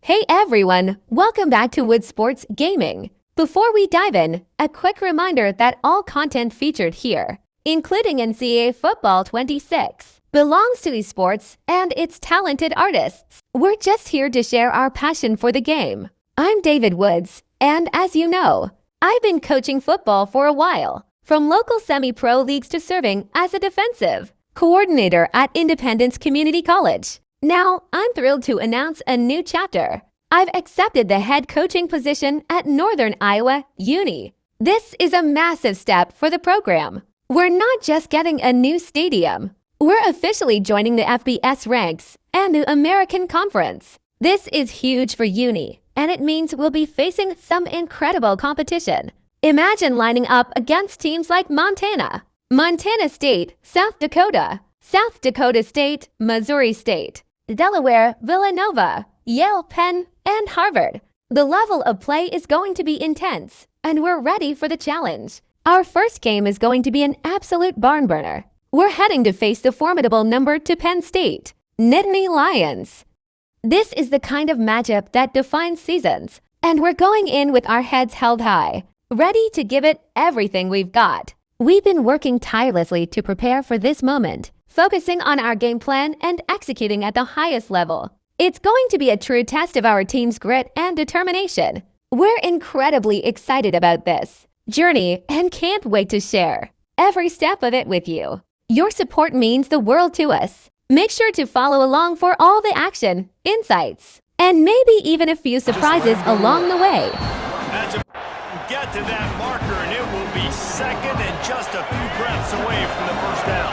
Hey everyone, welcome back to Wood Sports Gaming. Before we dive in, a quick reminder that all content featured here, including NCAA Football 26, belongs to esports and its talented artists. We're just here to share our passion for the game. I'm David Woods, and as you know, I've been coaching football for a while, from local semi-pro leagues to serving as a defensive coordinator at Independence Community College. Now, I'm thrilled to announce a new chapter. I've accepted the head coaching position at Northern Iowa Uni. This is a massive step for the program. We're not just getting a new stadium. We're officially joining the FBS ranks and the American Conference. This is huge for Uni, and it means we'll be facing some incredible competition. Imagine lining up against teams like Montana, Montana State, South Dakota State, Missouri State, Delaware, Villanova, Yale, Penn, and Harvard. The level of play is going to be intense, and we're ready for the challenge. Our first game is going to be an absolute barn burner. We're heading to face the formidable number 2 Penn State, Nittany Lions. This is the kind of matchup that defines seasons, and we're going in with our heads held high, ready to give it everything we've got. We've been working tirelessly to prepare for this moment, focusing on our game plan and executing at the highest level. It's going to be a true test of our team's grit and determination. We're incredibly excited about this journey and can't wait to share every step of it with you. Your support means the world to us. Make sure to follow along for all the action, insights, and maybe even a few surprises along the way. Get to that marker and it will be second and just a few breaths away from the first down.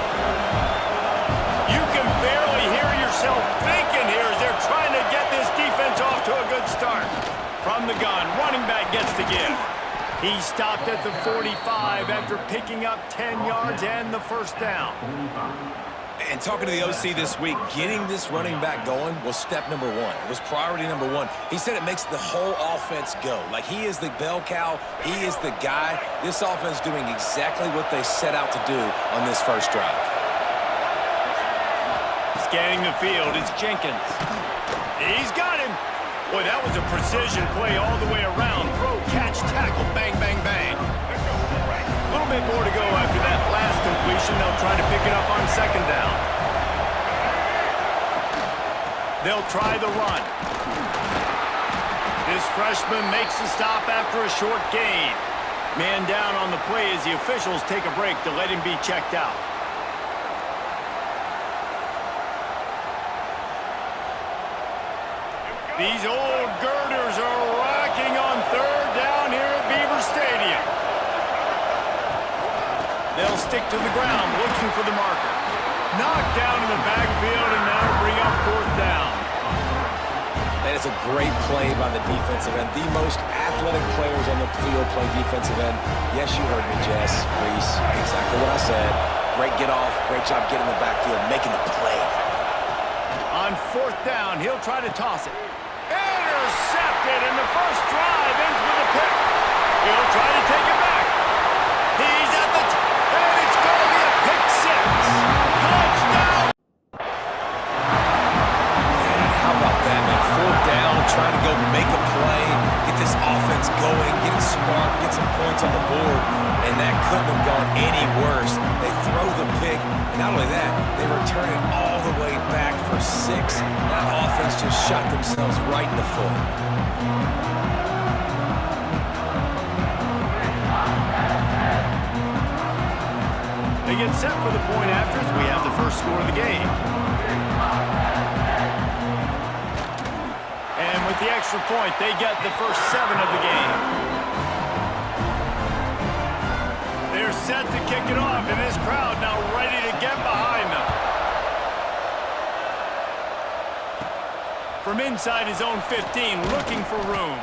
You can barely hear yourself thinking here as they're trying to get this defense off to a good start. From the gun, running back gets to give. He stopped at the 45 after picking up 10 yards and the first down. And talking to the OC this week, getting this running back going was step number one. It was priority number one. He said it makes the whole offense go. Like, he is the bell cow. He is the guy. This offense doing exactly what they set out to do on this first drive. Scanning the field, it's Jenkins. He's got him. Boy, that was a precision play all the way around. Throw, catch, tackle, bang, bang, bang. A little bit more to go after that last completion. They'll try to pick it up on second down. They'll try the run. This freshman makes the stop after a short gain. Man down on the play as the officials take a break to let him be checked out. These old girders are rocking on third down here at Beaver Stadium. They'll stick to the ground, looking for the marker. Knocked down in the backfield, and now bring up fourth down. That is a great play by the defensive end. The most athletic players on the field play defensive end. Yes, you heard me, Jess, Reese. Exactly what I said. Great get off, great job getting the backfield, making the play. On fourth down, he'll try to toss it. Intercepted, and the first drive ends with a pick. He'll try to take it back. He's at the and it's going to be a pick six. Touchdown! Yeah, how about that, man? Fourth down, trying to go make a play, get this offense going, get it sparked, get some points on the board, and that couldn't have gone any worse. They throw the pick, and not only that, they return it all the way back for 6. That offense just shot themselves right in the foot. They get set for the point after as we have the first score of the game. And with the extra point, they get the first 7 of the game. They're set to kick it off, and this crowd now ready to get behind them. From inside his own 15, looking for room.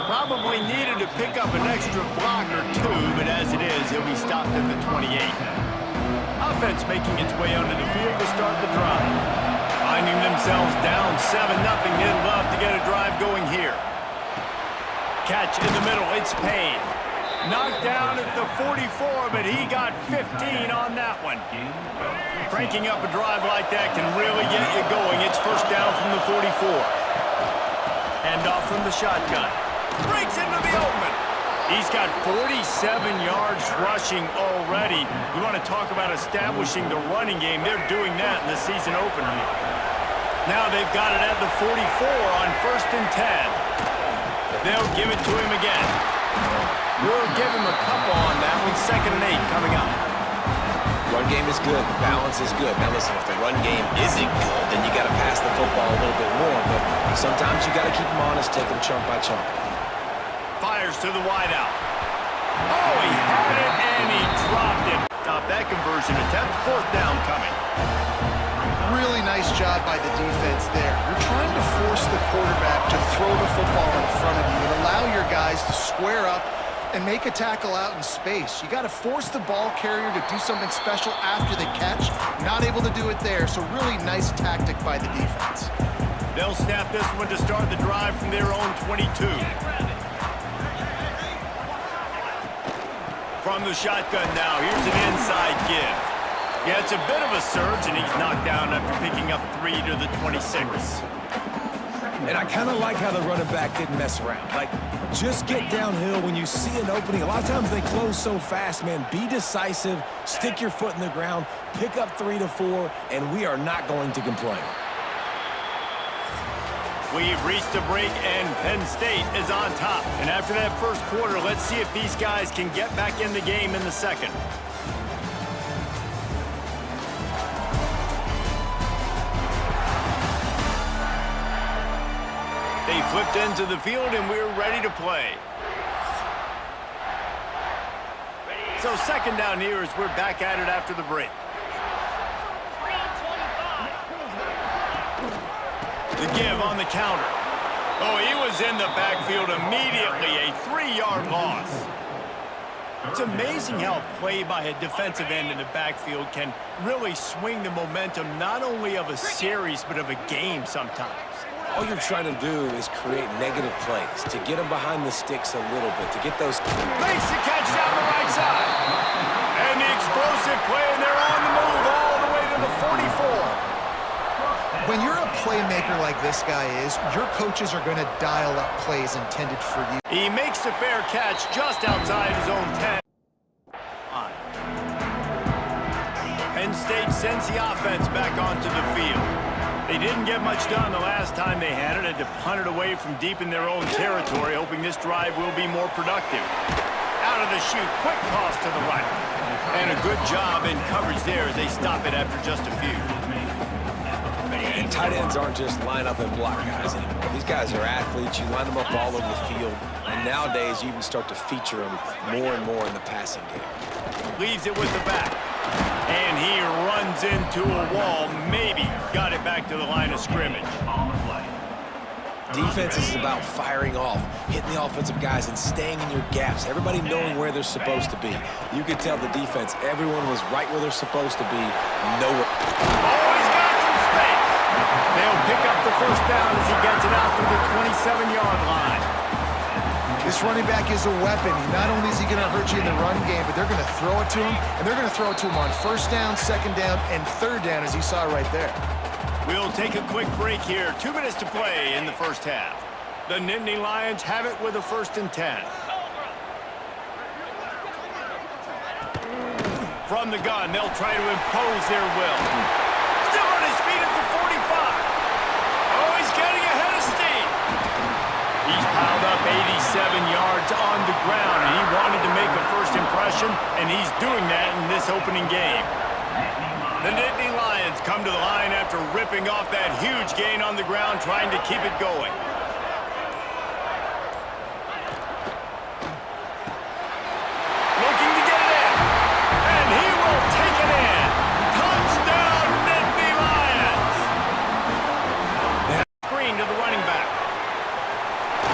Probably needed to pick up an extra block or 2, but as it is, he'll be stopped at the 28. Offense making its way onto the field to start the drive. Finding themselves down 7-0, they'd love to get a drive going here. Catch in the middle, it's Payne. Knocked down at the 44, but he got 15 on that one. Cranking up a drive like that can really get you going. It's first down from the 44. Handoff from the shotgun. Breaks into the open. He's got 47 yards rushing already. You want to talk about establishing the running game. They're doing that in the season opener. Now they've got it at the 44 on 1st and 10. They'll give it to him again. We'll give him a couple on that one. 2nd and 8 coming up. Run game is good. Balance is good. Now listen, if the run game isn't good, then you got to pass the football a little bit more. But sometimes you got to keep them honest, take them chunk by chunk. Fires to the wideout. Oh, he had it and he dropped it. Stop that conversion attempt. 4th down coming. Really nice job by the defense there. You're trying to force the quarterback to throw the football in front of you and allow your guys to square up and make a tackle out in space. You got to force the ball carrier to do something special after the catch. Not able to do it there, so really nice tactic by the defense. They'll snap this one to start the drive from their own 22. From the shotgun now, here's an inside give. Yeah, it's a bit of a surge, and he's knocked down after picking up 3 to the 26. And I kind of like how the running back didn't mess around. Like, just get downhill when you see an opening. A lot of times they close so fast, man. Be decisive, stick your foot in the ground, pick up 3 to 4, and we are not going to complain. We've reached a break, and Penn State is on top. And after that first quarter, let's see if these guys can get back in the game in the second. They flipped into the field, and we're ready to play. So 2nd down here as we're back at it after the break. The give on the counter. Oh, he was in the backfield immediately. A 3-yard loss. It's amazing how a play by a defensive end in the backfield can really swing the momentum not only of a series but of a game sometimes. All you're trying to do is create negative plays, to get them behind the sticks a little bit, to get those... Makes the catch down the right side. And the explosive play, and they're on the move all the way to the 44. When you're a playmaker like this guy is, your coaches are going to dial up plays intended for you. He makes the fair catch just outside his own 10. Penn State sends the offense back onto the field. They didn't get much done the last time they had it. Had to punt it away from deep in their own territory, hoping this drive will be more productive. Out of the chute, quick toss to the right. And a good job in coverage there as they stop it after just a few. And tight ends aren't just line up and block guys anymore. These guys are athletes. You line them up all over the field. And nowadays, you even start to feature them more and more in the passing game. Leaves it with the back. And he runs into a wall. Maybe got it back to the line of scrimmage. Defense is about firing off, hitting the offensive guys, and staying in your gaps. Everybody knowing where they're supposed to be. You could tell the defense, everyone was right where they're supposed to be. Nowhere. Oh, he's got some space. They'll pick up the 1st down as he gets it out to the 27-yard line. This running back is a weapon. Not only is he going to hurt you in the run game, but they're going to throw it to him, and they're going to throw it to him on 1st down, 2nd down, and 3rd down, as you saw right there. We'll take a quick break here. 2 minutes to play in the first half. The Nittany Lions have it with a 1st and 10. From the gun, they'll try to impose their will. Still on his feet at the 45. Oh, he's getting ahead of steam. He's piled up 87 yards on the ground, and he wanted to make a first impression, and he's doing that in this opening game. The Nittany Lions come to the line after ripping off that huge gain on the ground, trying to keep it going. Looking to get it in, and he will take it in. Touchdown, Nittany Lions! Screen to the running back.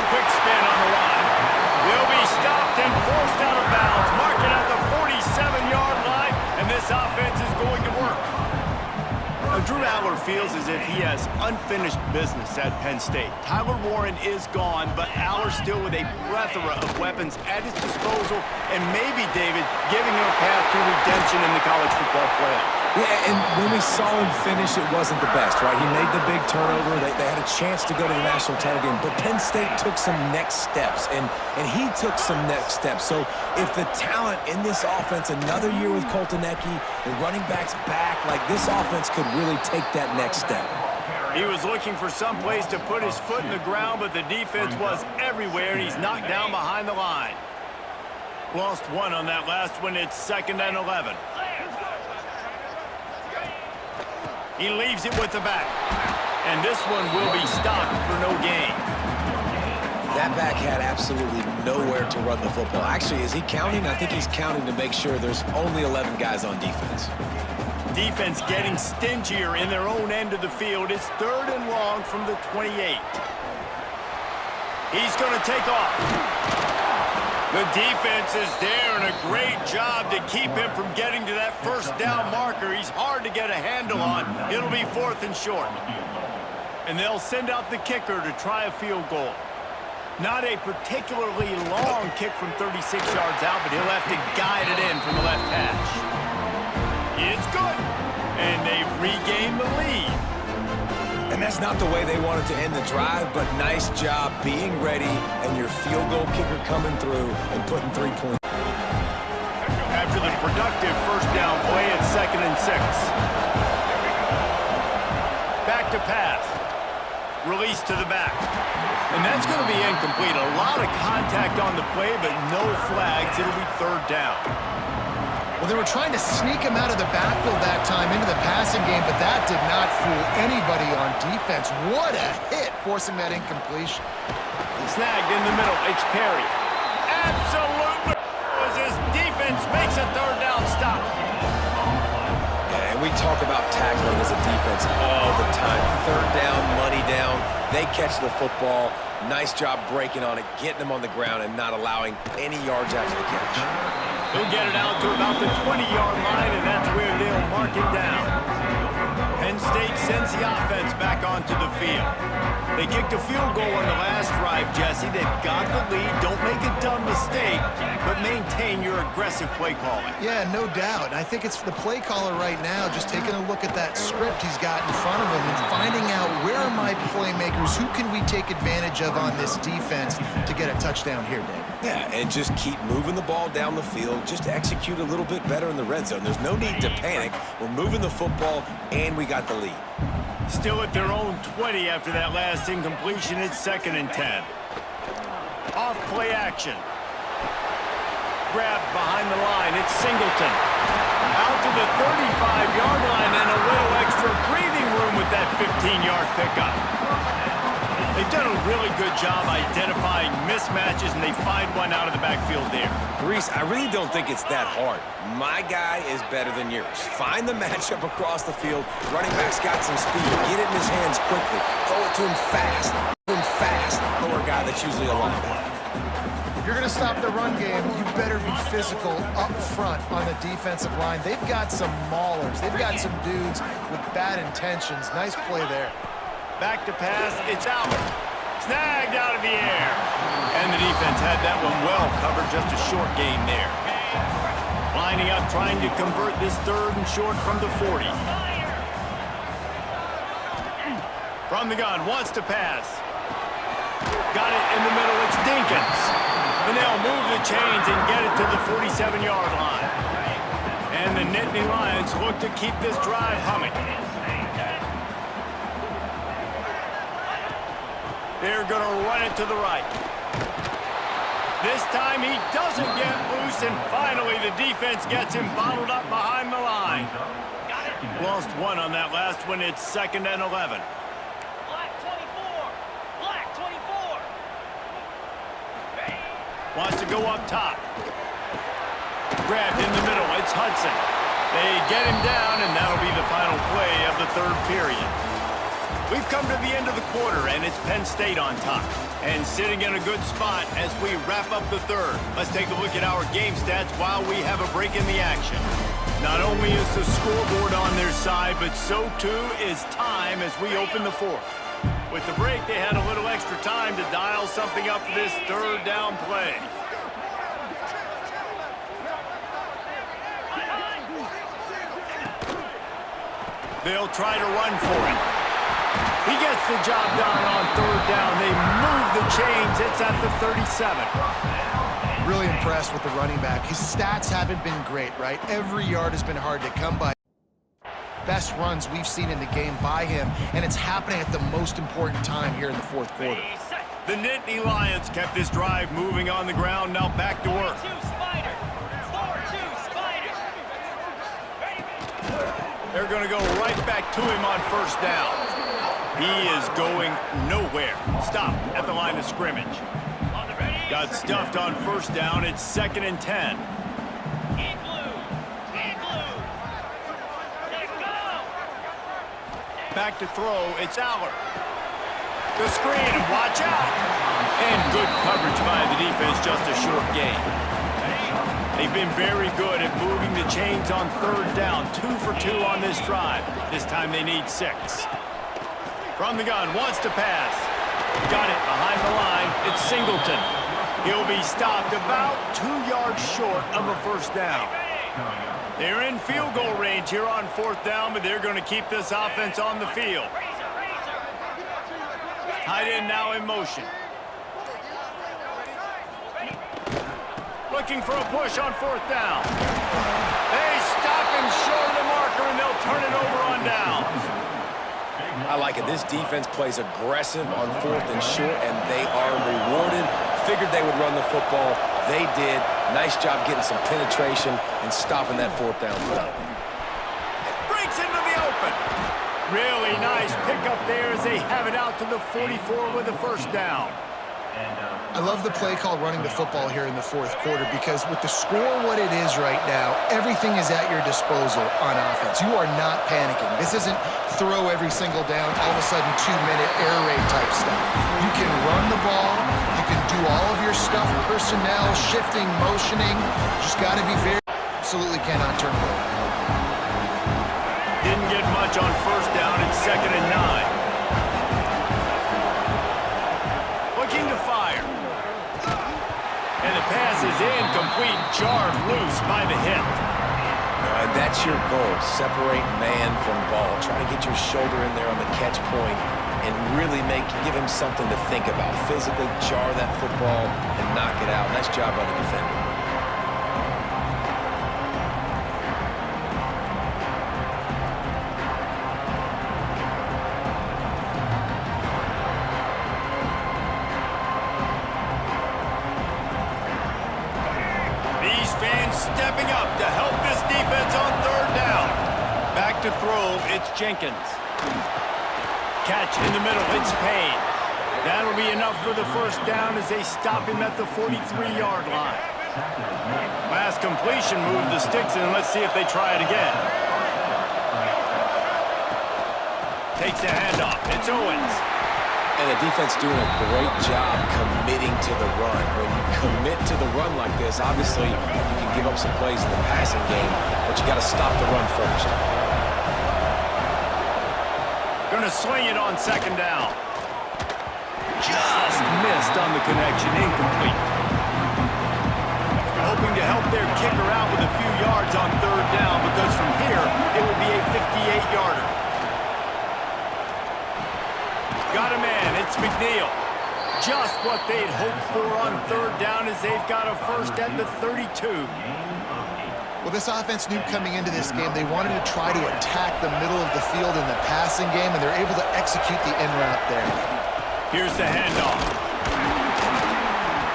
Quick spin on the line. Will be stopped and forced out of bounds. Mark it at the 47-yard line, and this offense is going to work. Drew Aller feels as if he has unfinished business at Penn State. Tyler Warren is gone, but Aller still with a plethora of weapons at his disposal, and maybe, David, giving him a path to redemption in the college football playoffs. Yeah, and when we saw him finish, it wasn't the best, right? He made the big turnover. They had a chance to go to the national title game, but Penn State took some next steps, and he took some next steps. So if the talent in this offense, another year with Coltonecki, the running backs back, like this offense could really take that next step. He was looking for some place to put his foot in the ground, but the defense was everywhere, and he's knocked down behind the line. Lost one on that last one. It's 2nd and 11. He leaves it with the back. And this one will be stopped for no gain. That back had absolutely nowhere to run the football. Actually, is he counting? I think he's counting to make sure there's only 11 guys on defense. Defense getting stingier in their own end of the field. It's 3rd and long from the 28. He's going to take off. The defense is there, and a great job to keep him from getting to that first down marker. He's hard to get a handle on. It'll be 4th and short. And they'll send out the kicker to try a field goal. Not a particularly long kick from 36 yards out, but he'll have to guide it in from the left hash. It's good, and they've regained the lead. And that's not the way they wanted to end the drive, but nice job being ready and your field goal kicker coming through and putting 3 points. After the productive first down play, it's 2nd and 6. Back to pass. Release to the back. And that's going to be incomplete. A lot of contact on the play, but no flags. It'll be 3rd down. Well, they were trying to sneak him out of the backfield that time into the passing game, but that did not fool anybody on defense. What a hit, forcing that incompletion. Snagged in the middle. It's Perry. Absolutely as his defense makes a 3rd down stop. And we talk about tackling as a defense all the time. 3rd down, money down. They catch the football. Nice job breaking on it, getting them on the ground, and not allowing any yards after the catch. He'll get it out to about the 20-yard line, and that's where they'll mark him down. Penn State sends the offense back onto the field. They kicked a field goal on the last drive, Jesse. They've got the lead. Don't make a dumb mistake, but maintain your aggressive play calling. Yeah, no doubt. I think it's the play caller right now just taking a look at that script he's got in front of him and finding out where are my playmakers, who can we take advantage of on this defense to get a touchdown here, Dave. Yeah, and just keep moving the ball down the field. Just execute a little bit better in the red zone. There's no need to panic. We're moving the football, and we got the lead. Still at their own 20 after that last incompletion. It's 2nd and 10. Off play action. Grabbed behind the line. It's Singleton. Out to the 35-yard line and a little extra breathing room with that 15-yard pickup. They've done a really good job identifying mismatches, and they find one out of the backfield there. Reese, I really don't think it's that hard. My guy is better than yours. Find the matchup across the field. Running back's got some speed. Get it in his hands quickly. Throw it to him fast. Lower guy that's usually a linebacker. If you're going to stop the run game, you better be physical up front on the defensive line. They've got some maulers. They've got some dudes with bad intentions. Nice play there. Back to pass, it's out. Snagged out of the air. And the defense had that one well covered, just a short gain there. Lining up, trying to convert this 3rd and short from the 40. From the gun, wants to pass. Got it in the middle, it's Dinkins. And they'll move the chains and get it to the 47-yard line. And the Nittany Lions look to keep this drive humming. They're going to run it to the right. This time he doesn't get loose, and finally the defense gets him bottled up behind the line. Lost one on that last one. It's 2nd and 11. Black 24. Black 24. Wants to go up top. Grabbed in the middle. It's Hudson. They get him down, and that'll be the final play of the 3rd period. We've come to the end of the quarter, and it's Penn State on top. And sitting in a good spot as we wrap up the 3rd. Let's take a look at our game stats while we have a break in the action. Not only is the scoreboard on their side, but so too is time as we open the 4th. With the break, they had a little extra time to dial something up for this 3rd down play. They'll try to run for it. He gets the job done on third down. They move the chains. It's at the 37. Really impressed with the running back. His stats haven't been great, right? Every yard has been hard to come by. Best runs we've seen in the game by him, and it's happening at the most important time here in the fourth quarter. The Nittany Lions kept this drive moving on the ground. Now back to work. 4-2 Spider. 4-2 Spider. They're going to go right back to him on first down. He is going nowhere. Stop at the line of scrimmage. Got stuffed on first down. It's 2nd and 10. Back to throw. It's Aller. The screen, and watch out. And good coverage by the defense, just a short gain. They've been very good at moving the chains on third down. 2 for 2 on this drive. This time they need 6. From the gun, wants to pass. Got it behind the line. It's Singleton. He'll be stopped about 2 yards short of a first down. They're in field goal range here on fourth down, but they're going to keep this offense on the field. Tight end now in motion. Looking for a push on fourth down. They stop him short of the marker, and they'll turn it over on downs. I like it. This defense plays aggressive on 4th and short, and they are rewarded. Figured they would run the football. They did. Nice job getting some penetration and stopping that 4th down play. Breaks into the open. Really nice pickup there as they have it out to the 44 with a first down. I love the play call running the football here in the fourth quarter because with the score what it is right now, everything is at your disposal on offense. You are not panicking. This isn't throw every single down, all of a sudden 2-minute air raid type stuff. You can run the ball. You can do all of your stuff, personnel, shifting, motioning. Just got to be very, absolutely cannot turn it over. Didn't get much on first down. It's 2nd and 9. Looking to fire. And the pass is incomplete, jarred loose by the hip. And that's your goal. Separate man from ball. Try to get your shoulder in there on the catch point and really give him something to think about. Physically jar that football and knock it out. Nice job by the defender. Stepping up to help this defense on third down. Back to throw, it's Jenkins. Catch in the middle, it's Payne. That'll be enough for the first down as they stop him at the 43-yard line. Last completion moved the sticks in. Let's see if they try it again. Takes the handoff, it's Owens. And the defense doing a great job committing to the run. When you commit to the run like this, obviously you can give up some plays in the passing game, but you got to stop the run first. Gonna swing it on 2nd down. Just missed on the connection, incomplete. Hoping to help their kicker out with a few yards on third down because from here it would be a 58-yarder. Got a man, it's McNeil. Just what they'd hoped for on third down as they've got a first at the 32. Well, this offense knew coming into this game they wanted to try to attack the middle of the field in the passing game, and they're able to execute the in route there. Here's the handoff.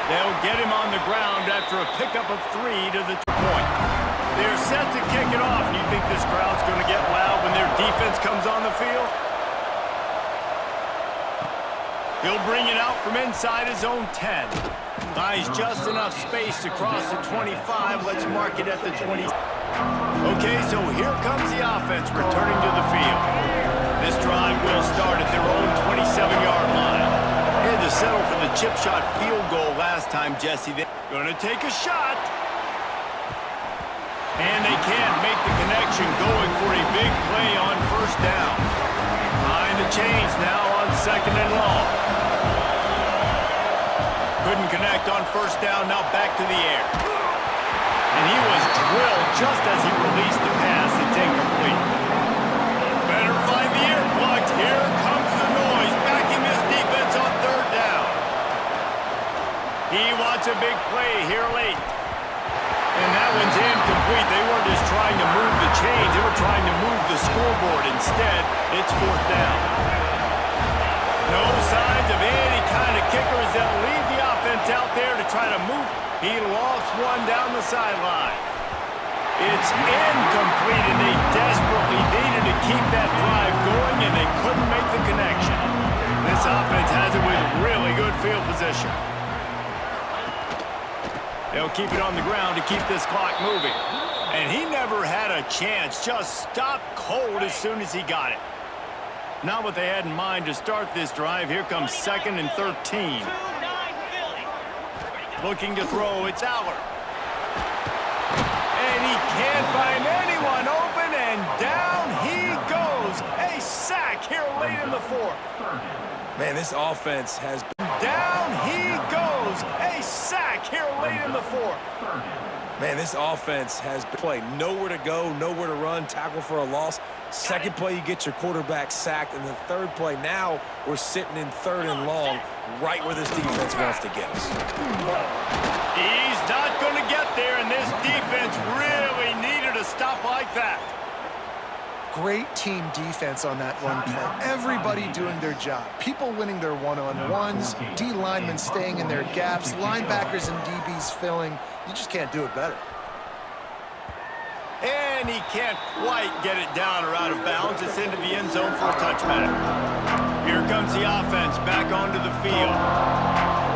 They'll get him on the ground after a pickup of 3 to the point. They're set to kick it off. Do you think this crowd's going to get loud when their defense comes on the field? He'll bring it out from inside his own 10. Buys just enough space to cross the 25. Let's mark it at the 20. Okay, so here comes the offense returning to the field. This drive will start at their own 27-yard line. They had to settle for the chip shot field goal last time, Jesse. They're going to take a shot. And they can't make the connection, going for a big play on first down. Behind the chains now on 2nd and long. Couldn't connect on first down, now back to the air. And he was drilled just as he released the pass. It's incomplete. Better Here comes the noise, backing this defense on third down. He wants a big play here late. And that one's incomplete. They weren't just trying to move the chains. They were trying to move the scoreboard. Instead, it's fourth down. No signs of any kind of kickers that'll leave the offense out there to try to move. He lost one down the sideline. It's incomplete, and they desperately needed to keep that drive going, and they couldn't make the connection. This offense has it with really good field position. They'll keep it on the ground to keep this clock moving. And he never had a chance. Just stopped cold as soon as he got it. Not what they had in mind to start this drive. Here comes 2nd and 13. Looking to throw, it's Aller. And he can't find anyone open, and down he goes. A sack here late in the fourth. Man, this offense has been down he goes. A sack here late in the fourth. Man, this offense has been played. Nowhere to go, nowhere to run, tackle for a loss. Second play, you get your quarterback sacked. And the third play, now we're sitting in 3rd and long, right where this defense wants to get us. He's not going to get there, and this defense really needed a stop like that. Great team defense on that run play. Everybody doing their job. People winning their one-on-ones, D linemen staying in their gaps, linebackers and DBs filling. You just can't do it better. And he can't quite get it down or out of bounds. It's into the end zone for a touchback. Here comes the offense back onto the field.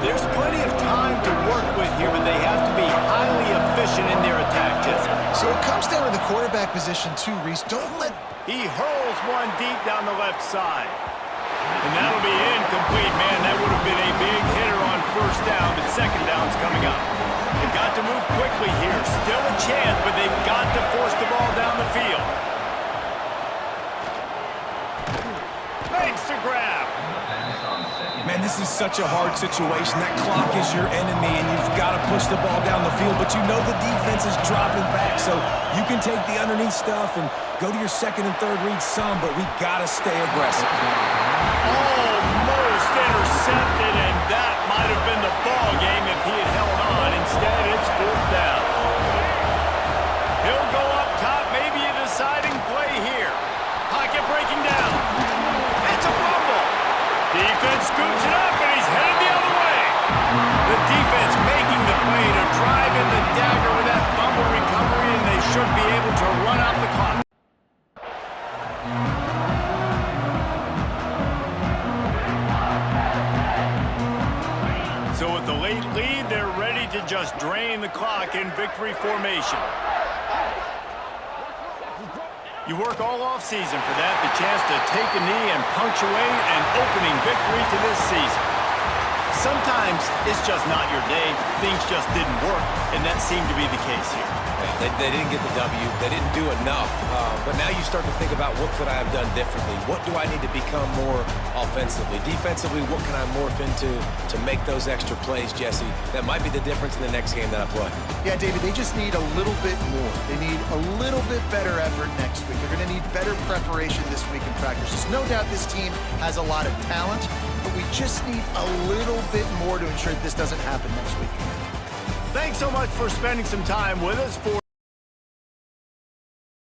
There's plenty of time to work with here, but they have to be highly efficient in their attack, Jesse. So it comes down to the quarterback position too, Reese. Don't let... He hurls one deep down the left side. And that'll be incomplete, man. That would have been a big hitter on first down, but second down's coming up. They've got to move quickly here. Still a chance, but they've got to force the ball down the field. Makes the grab. Man, this is such a hard situation. That clock is your enemy, and you've got to push the ball down the field, but you know the defense is dropping back, so you can take the underneath stuff and go to your second and third read some, but we got to stay aggressive. Almost intercepted, and that might have been the ball game if he had held on. Instead, it's fourth down. He'll go up top, maybe a deciding play here. Pocket breaking down. It's a fumble. Defense scoops it up, and he's headed the other way. The defense making the play to drive in the dagger with that fumble recovery, and they should be able to run out the clock. So with the late lead, they're ready to just drain the clock in victory formation. You work all offseason for that, the chance to take a knee and punctuate an opening victory to this season. Sometimes it's just not your day. Things just didn't work, and that seemed to be the case here. They didn't get the W. They didn't do enough. But now you start to think about what could I have done differently? What do I need to become more offensively? Defensively, what can I morph into to make those extra plays, Jesse? That might be the difference in the next game that I play. Yeah, David, they just need a little bit more. They need a little bit better effort next week. They're going to need better preparation this week in practice. There's no doubt this team has a lot of talent, but we just need a little bit more to ensure that this doesn't happen next week. Thanks so much for spending some time with us.